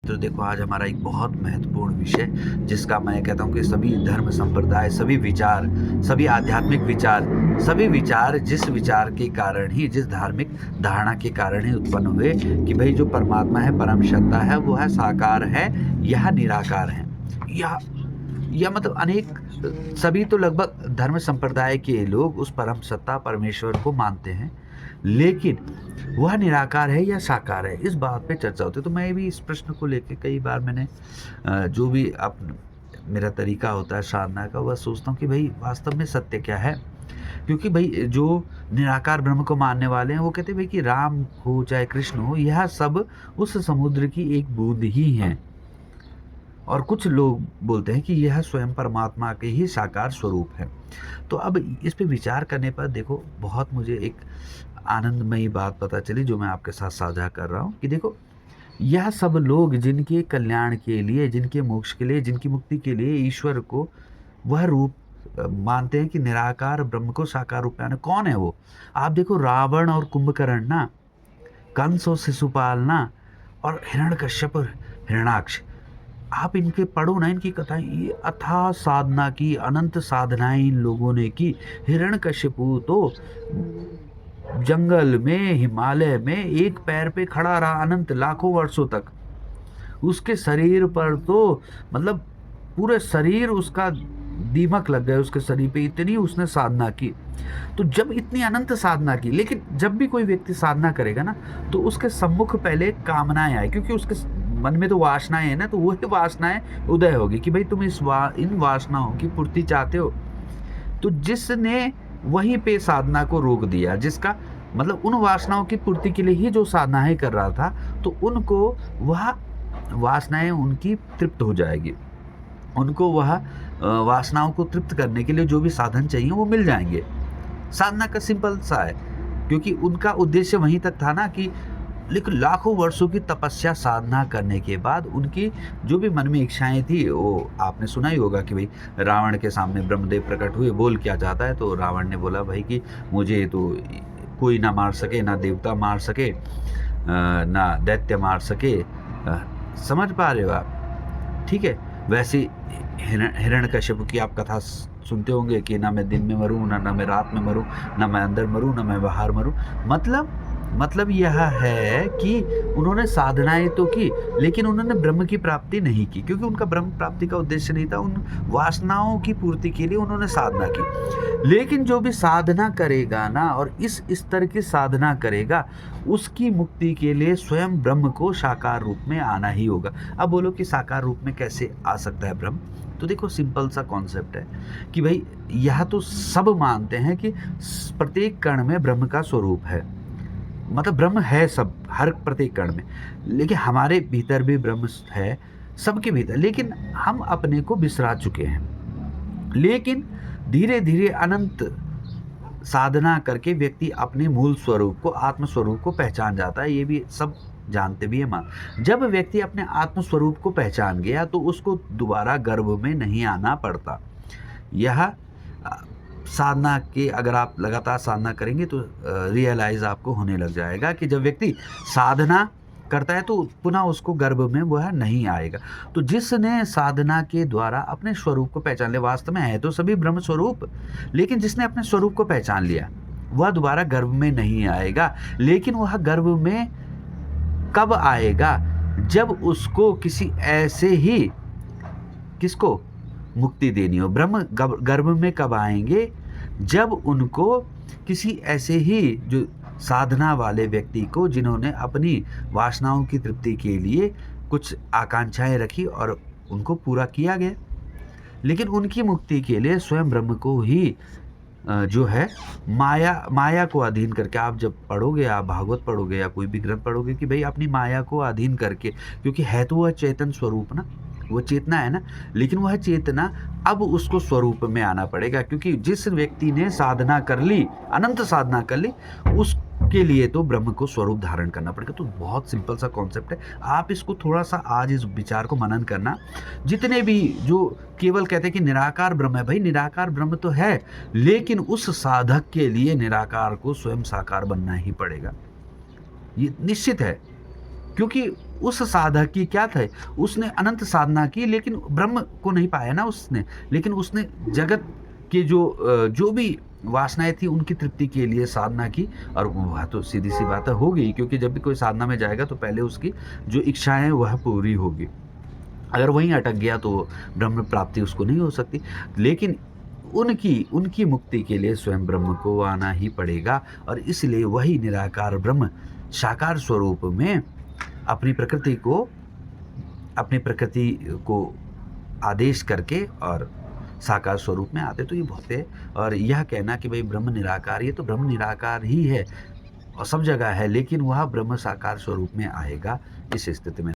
तो देखो आज हमारा एक बहुत महत्वपूर्ण विषय जिसका मैं कहता हूँ कि सभी धर्म संप्रदाय, सभी विचार, सभी आध्यात्मिक विचार, सभी विचार जिस विचार के कारण ही, जिस धार्मिक धारणा के कारण ही उत्पन्न हुए कि भाई जो परमात्मा है, परम सत्ता है, वो है साकार है या निराकार है। या मतलब अनेक सभी तो लगभग धर्म संप्रदाय के लोग उस परम सत्ता परमेश्वर को मानते हैं, लेकिन वह निराकार है या साकार है, इस बात पे चर्चा होती है। तो मैं भी इस प्रश्न को लेके कई बार मैंने जो भी मेरा तरीका होता है साधना का, वह सोचता हूँ कि भाई वास्तव में सत्य क्या है। क्योंकि भाई जो निराकार ब्रह्म को मानने वाले हैं वो कहते हैं भाई कि राम हो चाहे कृष्ण हो, यह सब उस समुद्र की एक बूंद ही है। और कुछ लोग बोलते हैं कि यह स्वयं परमात्मा के ही साकार स्वरूप है। तो अब इस पे विचार करने पर देखो बहुत मुझे एक आनंदमयी बात पता चली जो मैं आपके साथ साझा कर रहा हूँ कि देखो यह सब लोग जिनके कल्याण के लिए, जिनके मोक्ष के लिए, जिनकी मुक्ति के लिए ईश्वर को वह रूप मानते हैं कि निराकार ब्रह्म को साकार रूप में आना। कौन है वो? आप देखो रावण और कुंभकर्ण ना, कंस और शिशुपाल ना, और हिरण्यकश्यप और हिरण्याक्ष, आप इनके पढ़ो ना, इनकी कथाएं, ये अथाह साधना की, अनंत साधनाएं इन लोगों ने की। हिरण्यकशिपु तो जंगल में, हिमालय में एक पैर पे खड़ा रहा अनंत लाखों वर्षों तक। उसके शरीर पर तो मतलब पूरे शरीर उसका दीमक लग गए उसके शरीर पे, इतनी उसने साधना की। तो जब इतनी अनंत साधना की, लेकिन जब भी कोई व्यक्ति साधना करेगा ना तो उसके सम्मुख पहले कामनाएं आए, क्योंकि उसके मन में तो वासनाएं है ना, तो वही वासनाएं उदय होगी कि भाई तुम इन वासनाओं की पूर्ति चाहते हो। तो जिसने वहीं पे साधना को रोक दिया, जिसका मतलब उन वासनाओं की पूर्ति के लिए ही जो साधनाएं कर रहा था, तो उनको वह वासनाएं उनकी तृप्त हो जाएगी। उनको वह वासनाओं को तृप्त करने के लिए जो भी साधन चाहिए वो मिल जाएंगे। साधना का सिंपल सा है, क्योंकि उनका उद्देश्य वहीं तक था ना कि लेकिन लाखों वर्षों की तपस्या साधना करने के बाद उनकी जो भी मन में इच्छाएं थी, वो आपने सुना ही होगा कि भाई रावण के सामने ब्रह्मदेव प्रकट हुए, बोल क्या चाहता है, तो रावण ने बोला भाई कि मुझे तो कोई ना मार सके, ना देवता मार सके, ना दैत्य मार सके। समझ पा रहे हो आप? ठीक है। वैसे हिरण्यकश्यप की आप कथा सुनते होंगे कि ना मैं दिन में मरूं, ना मैं रात में मरूं, ना मैं अंदर मरूं, ना मैं बाहर मरूं। मतलब यह है कि उन्होंने साधनाएं तो की, लेकिन उन्होंने ब्रह्म की प्राप्ति नहीं की, क्योंकि उनका ब्रह्म प्राप्ति का उद्देश्य नहीं था। उन वासनाओं की पूर्ति के लिए उन्होंने साधना की। लेकिन जो भी साधना करेगा ना और इस स्तर की साधना करेगा, उसकी मुक्ति के लिए स्वयं ब्रह्म को साकार रूप में आना ही होगा। अब बोलो कि साकार रूप में कैसे आ सकता है ब्रह्म? तो देखो सिंपल सा कॉन्सेप्ट है कि भाई यह तो सब मानते हैं कि प्रत्येक कण में ब्रह्म का स्वरूप है, मतलब ब्रह्म है सब, हर प्रत्येक कण में। लेकिन हमारे भीतर भी ब्रह्म है, सबके भीतर, लेकिन हम अपने को बिसरा चुके हैं। लेकिन धीरे धीरे अनंत साधना करके व्यक्ति अपने मूल स्वरूप को, आत्म स्वरूप को पहचान जाता है। ये भी सब जानते भी है मान। जब व्यक्ति अपने आत्म स्वरूप को पहचान गया तो उसको दोबारा गर्भ में नहीं आना पड़ता। यह साधना के, अगर आप लगातार साधना करेंगे तो रियलाइज आपको होने लग जाएगा कि जब व्यक्ति साधना करता है तो पुनः उसको गर्भ में वह नहीं आएगा। तो जिसने साधना के द्वारा अपने स्वरूप को पहचान लिया, वास्तव में है तो सभी ब्रह्म स्वरूप, लेकिन जिसने अपने स्वरूप को पहचान लिया वह दोबारा गर्भ में नहीं आएगा। लेकिन वह गर्भ में कब आएगा? जब उसको किसी ऐसे ही, किसको मुक्ति देनी हो। ब्रह्म गर्भ में कब आएंगे? जब उनको किसी ऐसे ही जो साधना वाले व्यक्ति को, जिन्होंने अपनी वासनाओं की तृप्ति के लिए कुछ आकांक्षाएं रखी और उनको पूरा किया गया। लेकिन उनकी मुक्ति के लिए स्वयं ब्रह्म को ही जो है माया को अधीन करके, आप जब पढ़ोगे, आप भागवत पढ़ोगे या कोई भी ग्रंथ पढ़ोगे कि भाई अपनी माया को अधीन करके, क्योंकि है तो वह चेतन स्वरूप ना, वो चेतना है ना, लेकिन वह चेतना अब उसको स्वरूप में आना पड़ेगा, क्योंकि जिस व्यक्ति ने साधना कर ली, अनंत साधना कर ली, उसके लिए तो ब्रह्म को स्वरूप धारण करना पड़ेगा। तो बहुत सिंपल सा कॉन्सेप्ट है। आप इसको थोड़ा सा आज इस विचार को मनन करना। जितने भी जो केवल कहते हैं कि निराकार ब्रह्म है, भाई निराकार ब्रह्म तो है, लेकिन उस साधक के लिए निराकार को स्वयं साकार बनना ही पड़ेगा, ये निश्चित है। क्योंकि उस साधक की क्या था, उसने अनंत साधना की लेकिन ब्रह्म को नहीं पाया ना उसने, लेकिन उसने जगत के जो भी वासनाएँ थी उनकी तृप्ति के लिए साधना की, और वह तो सीधी-सी बात है हो गई, क्योंकि जब भी कोई साधना में जाएगा तो पहले उसकी जो इच्छाएँ हैं वह पूरी होगी। अगर वहीं अटक गया तो ब्रह्म प्राप्ति उसको नहीं हो सकती। लेकिन उनकी उनकी मुक्ति के लिए स्वयं ब्रह्म को आना ही पड़ेगा, और इसलिए वही निराकार ब्रह्म साकार स्वरूप में अपनी प्रकृति को अपनी प्रकृति को आदेश करके और साकार स्वरूप में आते, तो ये बहुत है। और यह कहना कि भाई ब्रह्म निराकार, ये तो ब्रह्म निराकार ही है और सब जगह है, लेकिन वह ब्रह्म साकार स्वरूप में आएगा इस स्थिति में।